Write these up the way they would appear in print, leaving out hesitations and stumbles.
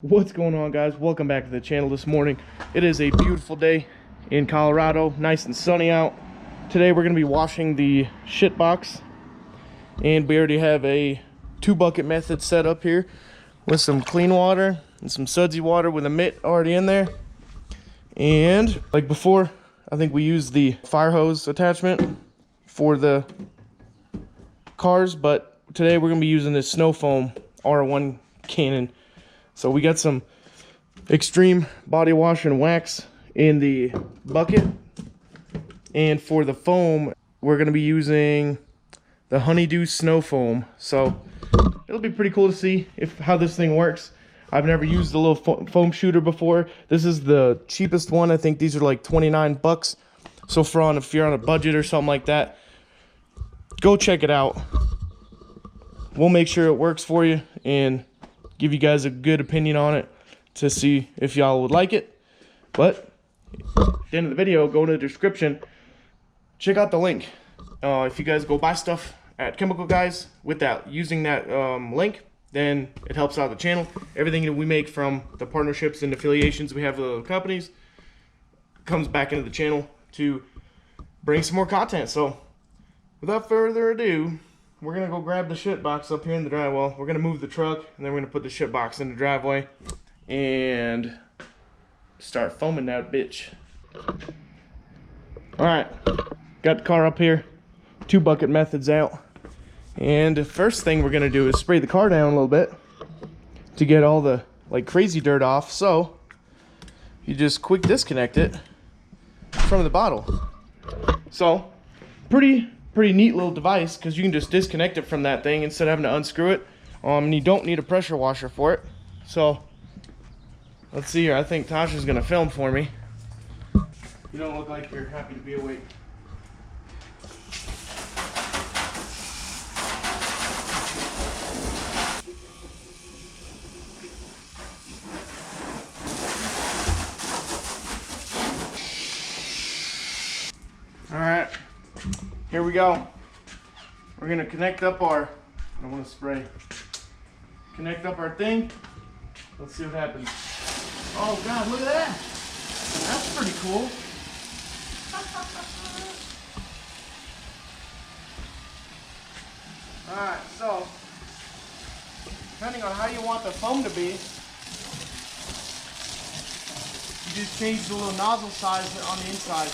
What's going on, guys? Welcome back to the channel this morning. It is a beautiful day in Colorado, nice and sunny out. Today we're going to be washing the shit box, and we already have a 2-bucket method set up here with some clean water and some sudsy water with a mitt already in there. And like before, I think we used the fire hose attachment for the cars, but today we're going to be using this snow foam R1 cannon. So we got some extreme body wash and wax in the bucket. And for the foam, we're going to be using the honeydew snow foam. So it'll be pretty cool to see how this thing works. I've never used a little foam shooter before. This is the cheapest one. I think these are like 29 bucks. So if you're on a budget or something like that, go check it out. We'll make sure it works for you and give you guys a good opinion on it to see if y'all would like it. But at the end of the video, go to the description, check out the link. If you guys go buy stuff at Chemical Guys using that link, then it helps out the channel. Everything that we make from the partnerships and affiliations we have with other companies comes back into the channel to bring some more content. So without further ado, we're going to go grab the shit box up here in the drywall. We're going to move the truck, and then we're going to put the shit box in the driveway and start foaming that bitch. Alright, got the car up here. 2-bucket methods out. And the first thing we're going to do is spray the car down a little bit to get all the crazy dirt off. So you just quick disconnect it from the bottle. So pretty neat little device, because you can just disconnect it from that thing instead of having to unscrew it. And you don't need a pressure washer for it. So let's see here. I think Tasha's gonna film for me. You don't look like you're happy to be awake. All right. Here we go. We're gonna connect up our, I don't want to spray. Connect up our thing. Let's see what happens. Oh God, look at that. That's pretty cool. Alright, so depending on how you want the foam to be, you just change the little nozzle size on the inside.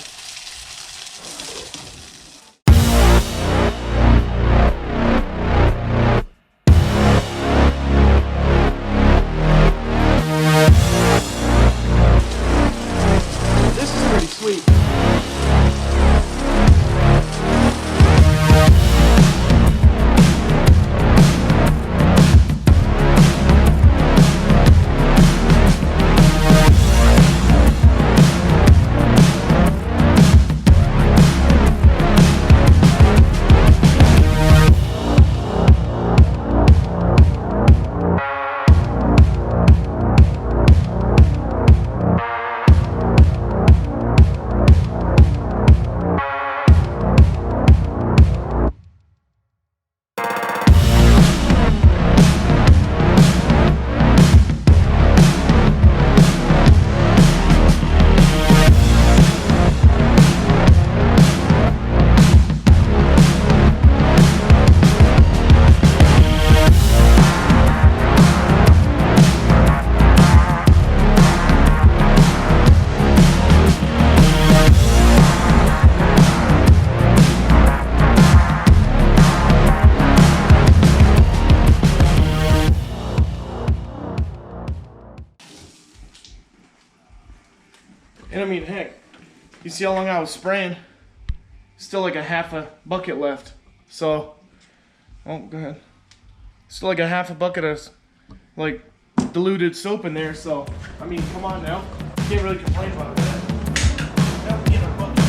And I mean, heck, you see how long I was spraying? Still like a half a bucket left. So, oh, go ahead. Still like a half a bucket of diluted soap in there. So, I mean, come on now. Can't really complain about that. That would get a bucket.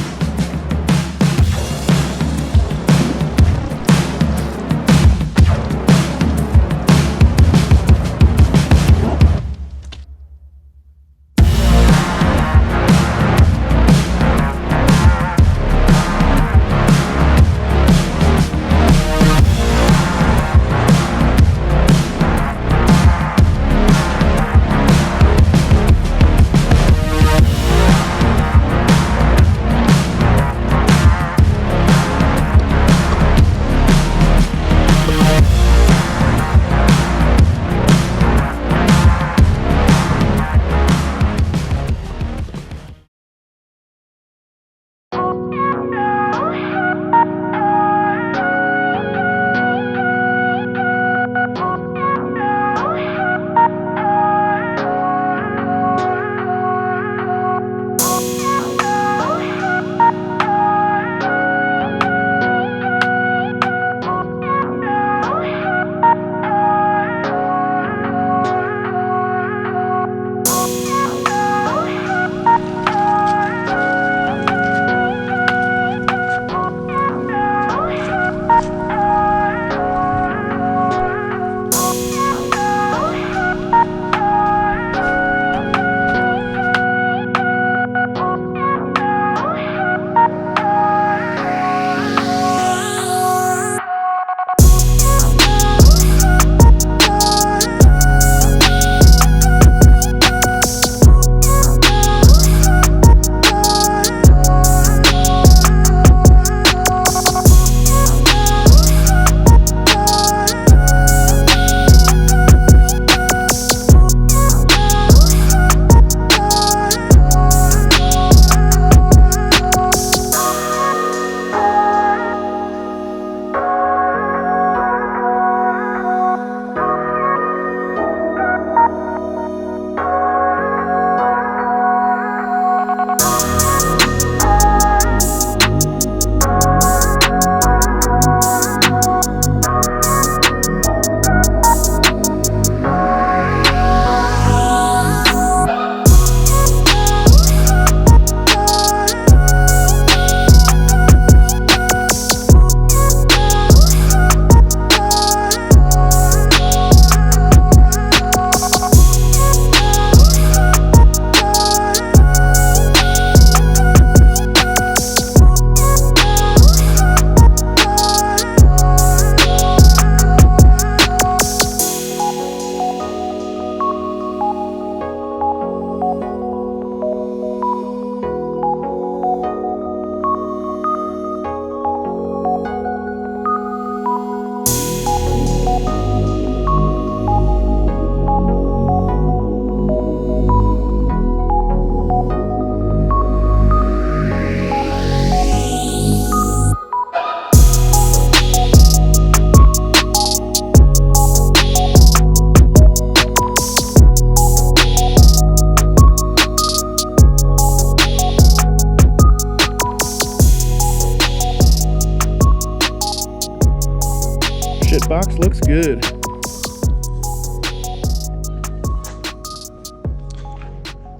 looks good.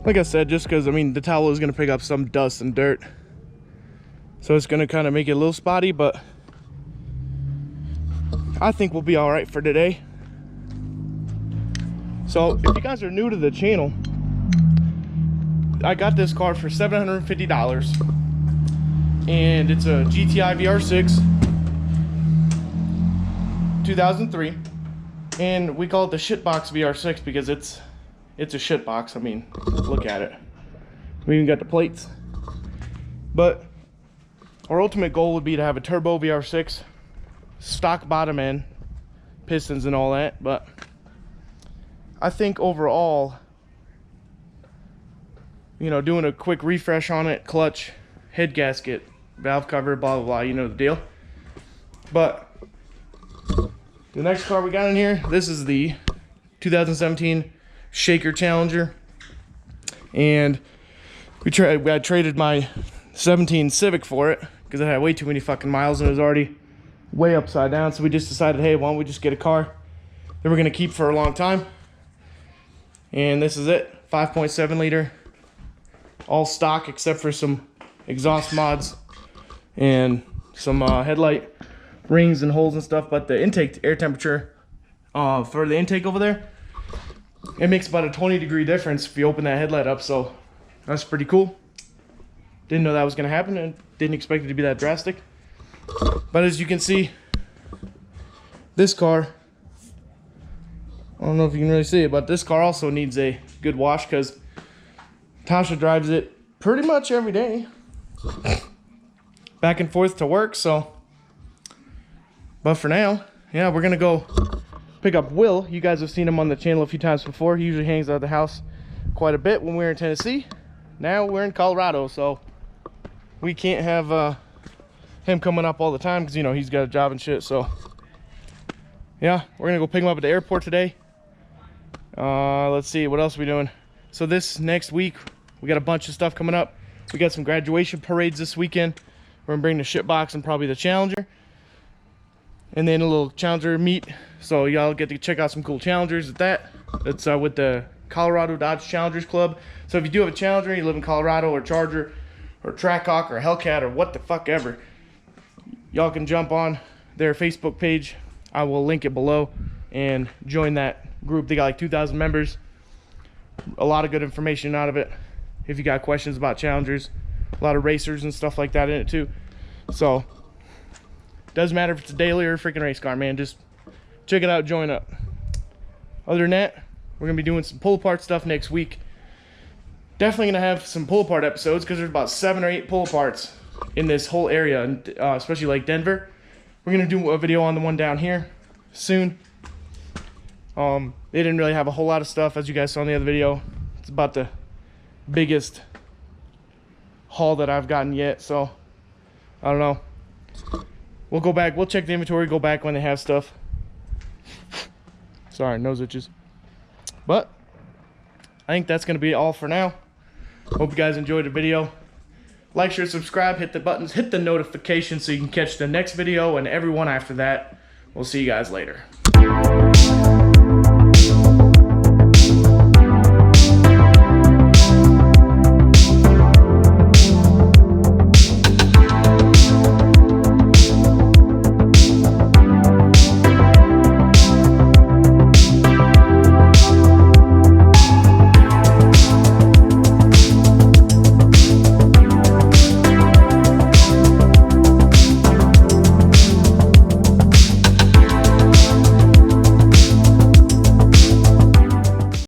Like I said, just because, I mean, the towel is going to pick up some dust and dirt. So it's going to kind of make it a little spotty, but I think we'll be all right for today. So if you guys are new to the channel, I got this car for $750. And it's a GTI VR6 2003. And we call it the shitbox VR6 because it's a shitbox. I mean, look at it. We even got the plates. But our ultimate goal would be to have a turbo VR6, stock bottom end, pistons and all that. But I think overall, you know, doing a quick refresh on it, clutch, head gasket, valve cover, blah blah blah, you know the deal. But the next car we got in here, this is the 2017 Shaker Challenger, and I traded my 17 Civic for it because it had way too many fucking miles and it was already way upside down. So we just decided, hey, why don't we just get a car that we're gonna keep for a long time? And this is it, 5.7 liter, all stock except for some exhaust mods and some headlight rings and holes and stuff. But the intake air temperature for the intake over there, it makes about a 20-degree difference if you open that headlight up. So that's pretty cool. Didn't know that was gonna happen and didn't expect it to be that drastic. But as you can see, this car, I don't know if you can really see it, but this car also needs a good wash because Tasha drives it pretty much every day back and forth to work. So, but for now, yeah, we're gonna go pick up Will. You guys have seen him on the channel a few times before. He usually hangs out of the house quite a bit when we're in Tennessee. Now we're in Colorado, so we can't have him coming up all the time because, you know, he's got a job and shit. So yeah, we're gonna go pick him up at the airport today. Let's see, what else are we doing? So this next week we got a bunch of stuff coming up. We got some graduation parades this weekend. We're gonna bring the shitbox and probably the Challenger, and then a little Challenger meet. So y'all get to check out some cool Challengers at that. It's with the Colorado Dodge Challengers Club. So if you do have a Challenger, you live in Colorado, or Charger, or Trackhawk, or Hellcat, or what the fuck ever, y'all can jump on their Facebook page. I will link it below and join that group. They got like 2,000 members. A lot of good information out of it. If you got questions about Challengers, a lot of racers and stuff like that in it too. So doesn't matter if it's a daily or a freaking race car, man. Just check it out, join up. Other than that, we're gonna be doing some pull apart stuff next week. Definitely gonna have some pull apart episodes because there's about 7 or 8 pull aparts in this whole area, and especially like Denver. We're gonna do a video on the one down here soon. They didn't really have a whole lot of stuff, as you guys saw in the other video. It's about the biggest haul that I've gotten yet, so I don't know. We'll go back, we'll check the inventory, go back when they have stuff. Sorry, nose itches. But I think that's gonna be all for now. Hope you guys enjoyed the video. Like, share, subscribe, hit the buttons, hit the notification so you can catch the next video and every one after that. We'll see you guys later.